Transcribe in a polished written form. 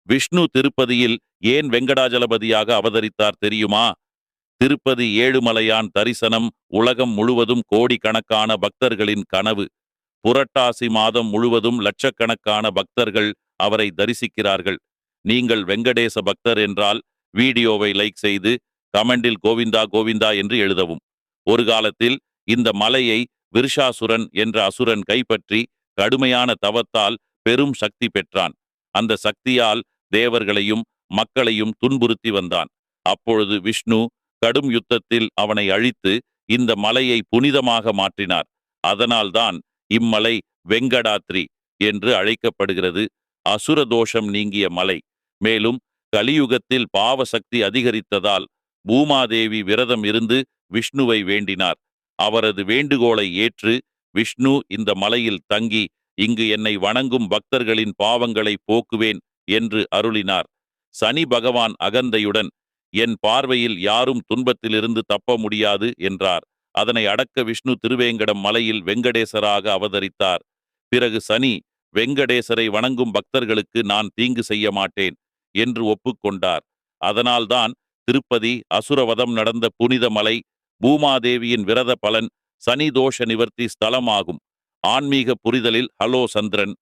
விஷ்ணு திருப்பதியில் ஏன் வெங்கடாஜலபதியாக அவதரித்தார் தெரியுமா? திருப்பதி ஏழுமலையான் தரிசனம் உலகம் முழுவதும் கோடிக்கணக்கான பக்தர்களின் கனவு. புரட்டாசி மாதம் முழுவதும் லட்சக்கணக்கான பக்தர்கள் அவரை தரிசிக்கிறார்கள். நீங்கள் வெங்கடேச பக்தர் என்றால் வீடியோவை லைக் செய்து கமெண்டில் கோவிந்தா கோவிந்தா என்று எழுதவும். ஒரு காலத்தில் இந்த மலையை விருஷாசுரன் என்ற அசுரன் கைப்பற்றி கடுமையான தவத்தால் பெரும் சக்தி பெற்றான். அந்த சக்தியால் தேவர்களையும் மக்களையும் துன்புறுத்தி வந்தான். அப்பொழுது விஷ்ணு கடும் யுத்தத்தில் அவனை அழித்து இந்த மலையை புனிதமாக மாற்றினார். அதனால்தான் இம்மலை வெங்கடாத்ரி என்று அழைக்கப்படுகிறது. அசுர தோஷம் நீங்கிய மலை. மேலும் கலியுகத்தில் பாவ சக்தி அதிகரித்ததால் பூமாதேவி விரதம் இருந்து விஷ்ணுவை வேண்டினார். அவரது வேண்டுகோளை ஏற்று விஷ்ணு இந்த மலையில் தங்கி இங்கு என்னை வணங்கும் பக்தர்களின் பாவங்களை போக்குவேன் என்று அருளினார். சனி பகவான் அகந்தையுடன் என் பார்வையில் யாரும் துன்பத்திலிருந்து தப்ப முடியாது என்றார். அதனை அடக்க விஷ்ணு திருவேங்கடம் மலையில் வெங்கடேசராக அவதரித்தார். பிறகு சனி வெங்கடேசரை வணங்கும் பக்தர்களுக்கு நான் தீங்கு செய்ய மாட்டேன் என்று ஒப்புக்கொண்டார். அதனால்தான் திருப்பதி அசுரவதம் நடந்த புனித மலை, பூமாதேவியின் விரத பலன், சனி தோஷ நிவர்த்தி ஸ்தலமாகும். ஆன்மீக புரிதலில் ஹலோ சந்திரன்.